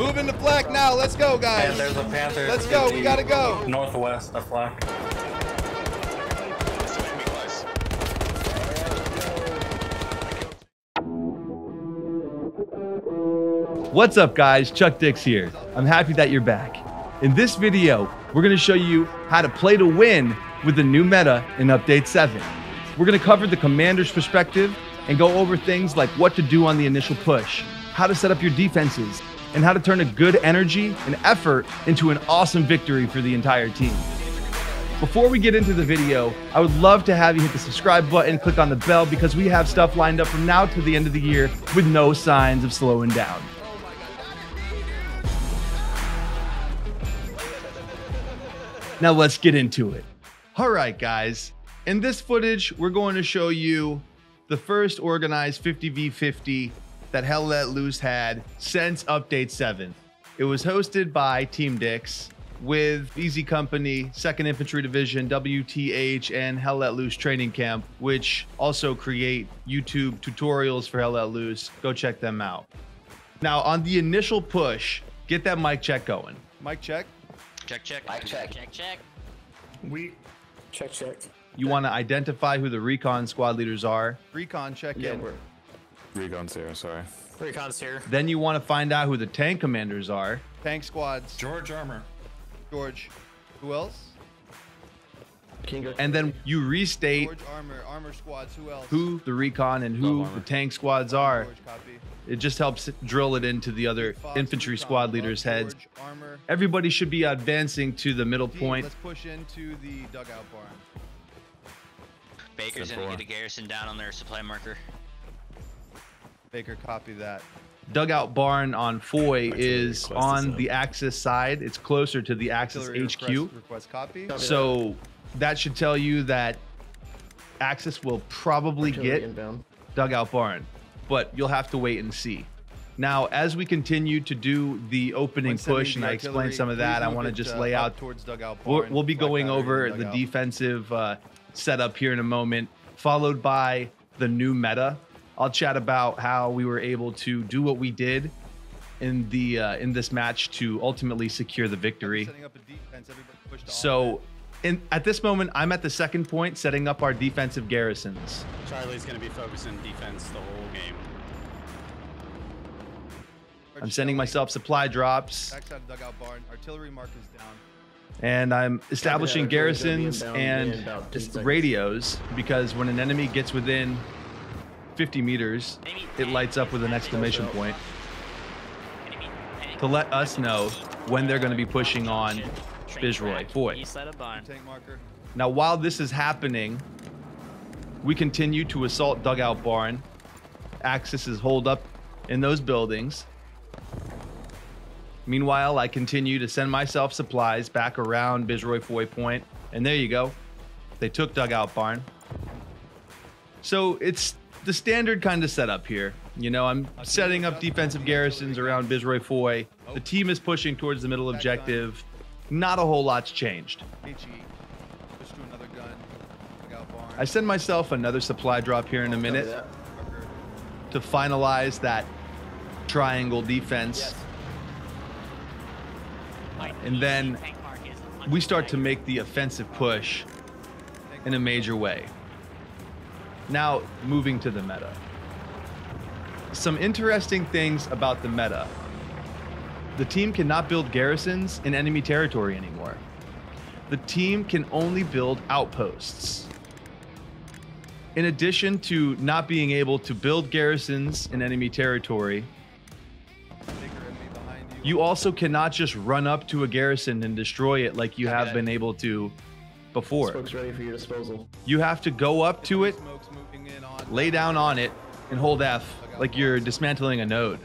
Move into flak now. Let's go, guys. There's a panther. Let's go. We gotta go. Northwest, a flak. What's up, guys? Chuck Dix here. I'm happy that you're back. In this video, we're going to show you how to play to win with the new meta in Update 7. We're going to cover the commander's perspective and go over things like what to do on the initial push, how to set up your defenses, and how to turn a good energy and effort into an awesome victory for the entire team. Before we get into the video, I would love to have you hit the subscribe button, click on the bell, because we have stuff lined up from now to the end of the year with no signs of slowing down. Now let's get into it. All right, guys. In this footage, we're going to show you the first organized 50v50 that Hell Let Loose had since Update 7. It was hosted by Team Dix with Easy Company, 2nd Infantry Division, WTH, and Hell Let Loose Training Camp, which also create YouTube tutorials for Hell Let Loose. Go check them out. Now, on the initial push, get that mic check going. Mic check. Check, check. Mic check. Check, check. We check. You want to identify who the recon squad leaders are. Recon, check in. Recon's here, sorry. Recon's here. Then you want to find out who the tank commanders are. Tank squads. George Armor. George. Who else? And then you restate George Armor squads. Who else? who the recon and who the tank squads are. George, copy. It just helps drill it into the other Fox, infantry recon, squad leaders' heads. George, Armor. Everybody should be advancing to the middle point. Let's push into the dugout barn. Baker's gonna get a garrison down on their supply marker. Baker, copy that. Dugout barn on Foy is on the Axis side. It's closer to the Axis HQ. Request copy. So that should tell you that Axis will probably get dugout barn, but you'll have to wait and see. Now, as we continue to do the opening push, and I explained some of that, I want to just lay out towards dugout barn. We'll be going over the defensive setup here in a moment, followed by the new meta. I'll chat about how we were able to do what we did in the in this match to ultimately secure the victory. So at this moment, I'm at the second point, setting up our defensive garrisons. Charlie's going to be focusing defense the whole game. I'm sending myself supply drops. Backside of dugout barn. Artillery mark is down. And I'm establishing garrisons and radios, because when an enemy gets within 50 meters, it lights up with an exclamation point to let us know when they're going to be pushing on Bizroy Foy. Now, while this is happening, we continue to assault dugout barn. Axis is holed up in those buildings. Meanwhile, I continue to send myself supplies back around Bizroy Foy Point, and there you go. They took dugout barn. So it's the standard kind of setup here. You know, I'm setting up defensive garrisons around Bizroy Foy. The team is pushing towards the middle objective. Not a whole lot's changed. I send myself another supply drop here in a minute to finalize that triangle defense. And then we start to make the offensive push in a major way. Now, moving to the meta. Some interesting things about the meta. The team cannot build garrisons in enemy territory anymore. The team can only build outposts. In addition to not being able to build garrisons in enemy territory, you also cannot just run up to a garrison and destroy it like you have been able to before. Smoke's ready for your disposal. You have to go up to it, lay down on it, and hold F like you're dismantling a node.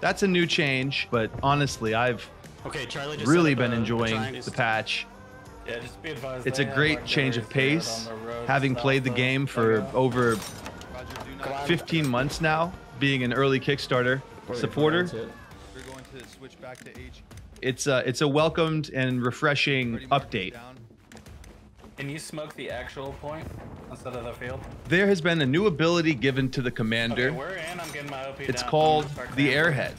That's a new change, but honestly, I've really been enjoying the patch. Yeah, just be advised. It's a great change of pace, having played the game for over 15 months now, being an early Kickstarter supporter. We're going to switch back to H. It's a welcomed and refreshing update. Can you smoke the actual point instead of the field? There has been a new ability given to the commander. Okay, we're in. I'm getting my OP It's down. called the Airhead.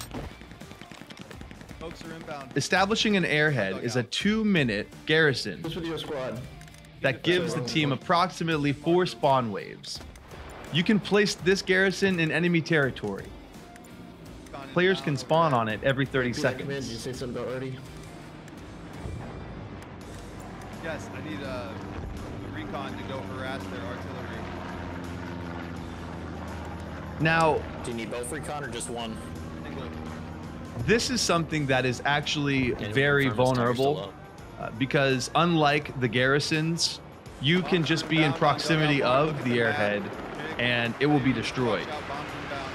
Smokes are inbound. Establishing an airhead is a 2-minute garrison Who's with your squad? that gives the team approximately 4 spawn waves. You can place this garrison in enemy territory. Players can spawn on it every 30 Did you seconds. say something about Ernie? Yes, I need the recon to go harass their artillery. Now, Do you need both recon or just one? Single. this is something that is actually very vulnerable because unlike the garrisons, you can just be in proximity of the airhead and it will be destroyed. Watch out, bombs inbound.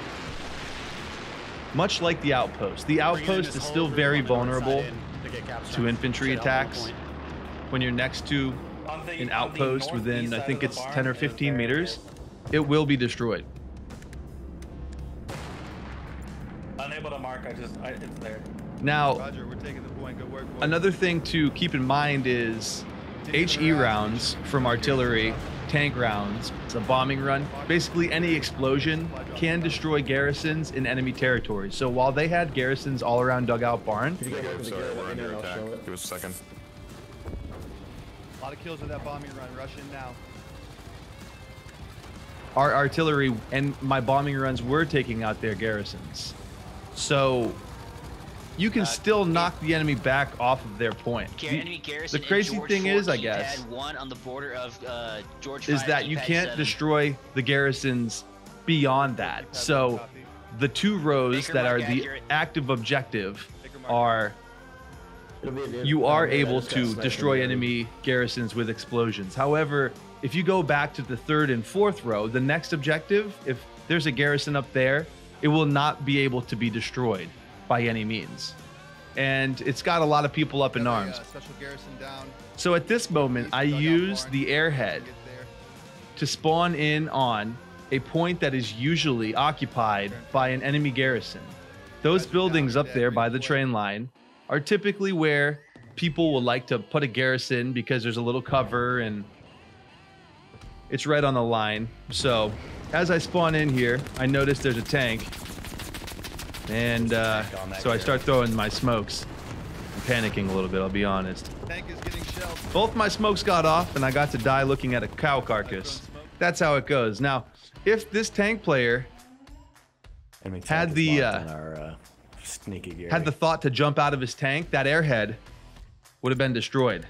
Much like the outpost. The outpost is still very vulnerable to infantry attacks. When you're next to an outpost within, I think it's 10 or 15 meters, it will be destroyed. Unable to mark, it's there. Now, Roger, we're taking the point. Good work, boys. another thing to keep in mind is HE rounds from artillery, tank rounds, it's a bombing run. Basically, any explosion can destroy garrisons in enemy territory. So while they had garrisons all around Dugout Barn, If you guys open the Sorry, door, we're let me under know, I'll attack. show it. Give us a second. A lot of kills with that bombing run. Rush in now. our artillery and my bombing runs were taking out their garrisons. So you can still knock the enemy back off of their point. Enemy garrison The crazy in George thing is, 4, I guess, keypad 1 on the border of George is 5, that you keypad can't 7. destroy the garrisons beyond that. So the 2 rows Baker that are mark the accurate. active objective Baker mark. are It'll be a you are yeah, able it's got a to sniper destroy gun. enemy garrisons with explosions. However, if you go back to the 3rd and 4th row, the next objective, if there's a garrison up there, it will not be able to be destroyed by any means. And it's got a lot of people up in arms. Special garrison down. So at this moment, I use the airhead Get there. to spawn in on a point that is usually occupied by an enemy garrison. Those buildings up there by the train line are typically where people will like to put a garrison because there's a little cover and it's right on the line. So as I spawn in here, I notice there's a tank. And so I start throwing my smokes. I'm panicking a little bit, I'll be honest. Tank is getting shelled. Both my smokes got off and I got to die looking at a cow carcass. That's how it goes. Now, if this tank player had the had the thought to jump out of his tank, that airhead would have been destroyed.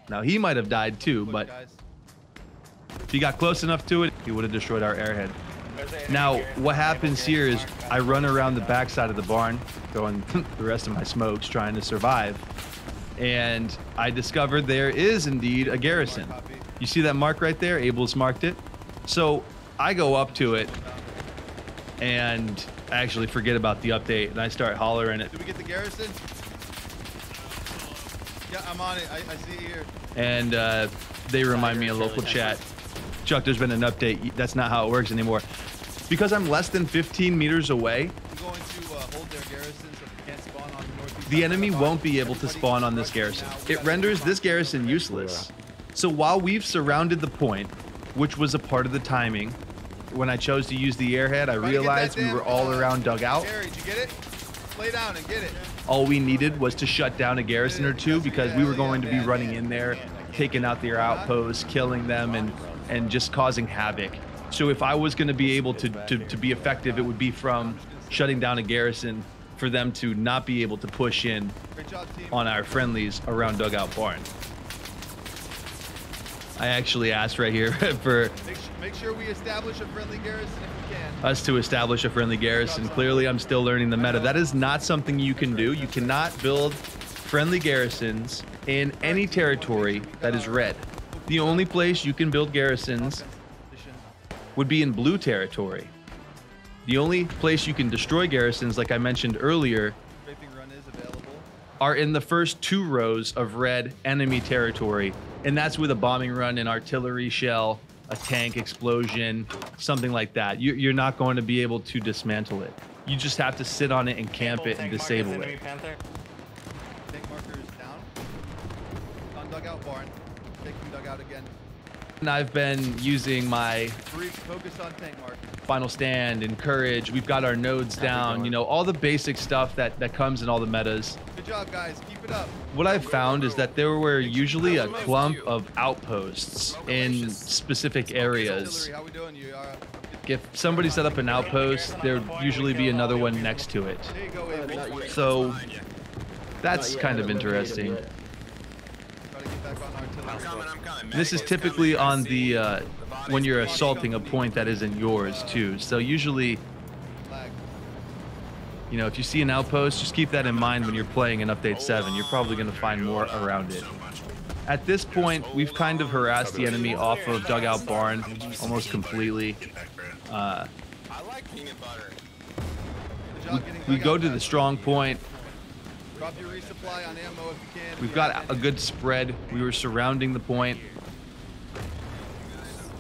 Now he might have died too, but Guys. if he got close enough to it, he would have destroyed our airhead. Now, what happens here is I run around the backside of the barn, throwing the rest of my smokes, trying to survive. And I discovered there is indeed a garrison. You see that mark right there? Abel's marked it. So I go up to it and I actually forget about the update and I start hollering it. Did we get the garrison? Yeah, I'm on it. I see it here. And they remind me in local chat, Chuck, there's been an update. That's not how it works anymore. Because I'm less than 15 meters away, I'm going to hold their garrison so they can't spawn on the northeast. the side enemy of the won't barn. be able to Everybody spawn on this rush in garrison. now. We It got renders the this garrison useless. So while we've surrounded the point, which was a part of the timing, when I chose to use the airhead, I Try to get realized that we damn, were all around dugout. Gary, did you get it? Lay down and get it. All we needed was to shut down a garrison or two because we were going to be running in there, taking out their outposts, killing them, and just causing havoc. So if I was going to be able to be effective, it would be from shutting down a garrison for them to not be able to push in Great job, team. on our friendlies around Dugout Barn. I actually asked right here for Make sure we establish a friendly garrison if we can. us to establish a friendly garrison. Clearly, I'm still learning the meta. That is not something you can do. You cannot build friendly garrisons in any territory that is red. The only place you can build garrisons would be in blue territory. The only place you can destroy garrisons, like I mentioned earlier, Scraping run is available. are in the first 2 rows of red enemy territory. And that's with a bombing run, an artillery shell, a tank explosion, something like that. You're not going to be able to dismantle it. You just have to sit on it and camp it and disable it. Tank marker is down. On dugout barn. Taking dugout again. And I've been using my Focus on tank mark. Final Stand, Encourage. We've got our nodes down, you know, all the basic stuff that comes in all the metas. Good job, guys. Keep it up. What I've found is that there were usually a clump of outposts in specific areas. How we doing? You are. If somebody set up an outpost, there'd usually be another one next to it. There you go, Avery. So that's kind of interesting. Try to get back on artillery. I'm coming. This is typically on the when you're assaulting a point that isn't yours too. So usually, Flag. you know, if you see an outpost, just keep that in mind when you're playing in Update 7. You're probably going to find more around it. At this point, we've kind of harassed the enemy off of Dugout Barn almost completely. I like peanut butter. Good job getting We back go out, to the guys. strong point. Drop your resupply on ammo if you can. We've got a good spread. We were surrounding the point.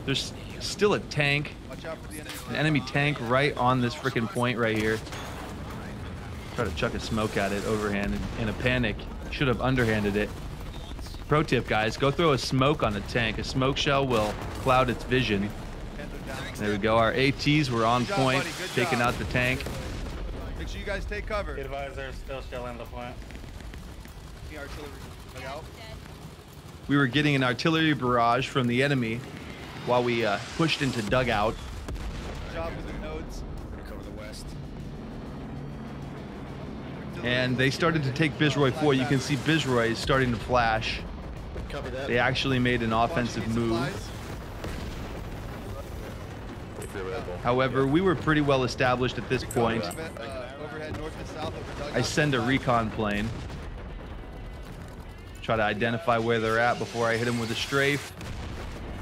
There's still a tank, Watch out for the enemy. an enemy tank right on this freaking point right here. Try to chuck a smoke at it overhand in a panic. Should have underhanded it. Pro tip, guys, go throw a smoke on a tank. A smoke shell will cloud its vision. There we go. Our ATs were on Good job, point, buddy. Good taking job. out the tank. Make sure you guys take cover. Good advisor, still shelling the point. The artillery. Look out. We were getting an artillery barrage from the enemy while we pushed into dugout. Good job with the nodes. Cover the west. And they started to take Bizroy 4. You can see Bizroy is starting to flash. Copy that. They actually made an offensive move. However, we were pretty well established at this point. Overhead north and south over dugout. I send a recon plane. Try to identify where they're at before I hit them with a strafe.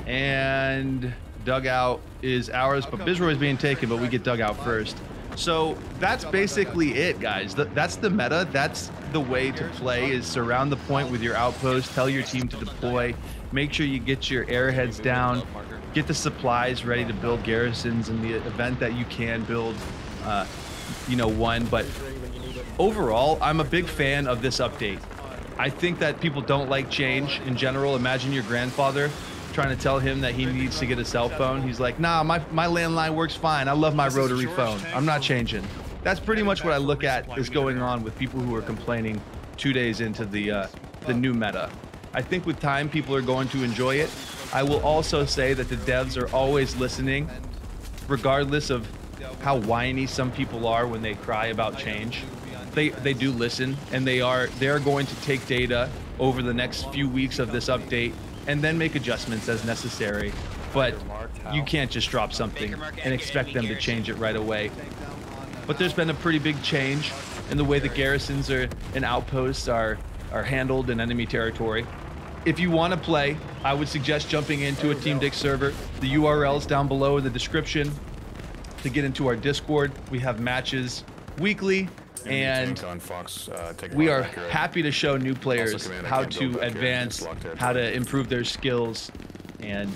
And dugout is ours, but Bizroy is being taken, but we get dugout first. So that's basically it, guys. That's the meta. That's the way to play, is surround the point with your outpost, tell your team to deploy, make sure you get your airheads down, get the supplies ready to build garrisons in the event that you can build, you know, one. But overall, I'm a big fan of this update. I think that people don't like change in general. Imagine your grandfather trying to tell him that he needs to get a cell phone. He's like, nah, my landline works fine. I love my rotary phone. I'm not changing. That's pretty much what I look at is going on with people who are complaining 2 days into the new meta. I think with time, people are going to enjoy it. I will also say that the devs are always listening, regardless of how whiny some people are when they cry about change. They do listen, and they are going to take data over the next few weeks of this update and then make adjustments as necessary. But you can't just drop something and expect them to change it right away. But there's been a pretty big change in the way the garrisons and outposts are handled in enemy territory. If you want to play, I would suggest jumping into a Team Dick server. The URL's down below in the description to get into our Discord. We have matches weekly, and we are happy to show new players how to advance, how to improve their skills. And,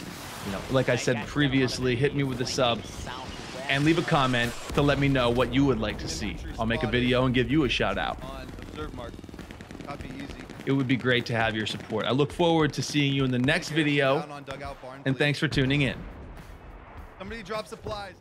you know, like I said previously, hit me with a sub and leave a comment to let me know what you would like to see. I'll make a video and give you a shout out. On observe mark. Copy easy. It would be great to have your support. I look forward to seeing you in the next video, Down on dugout barn, and please. thanks for tuning in. Somebody drop supplies.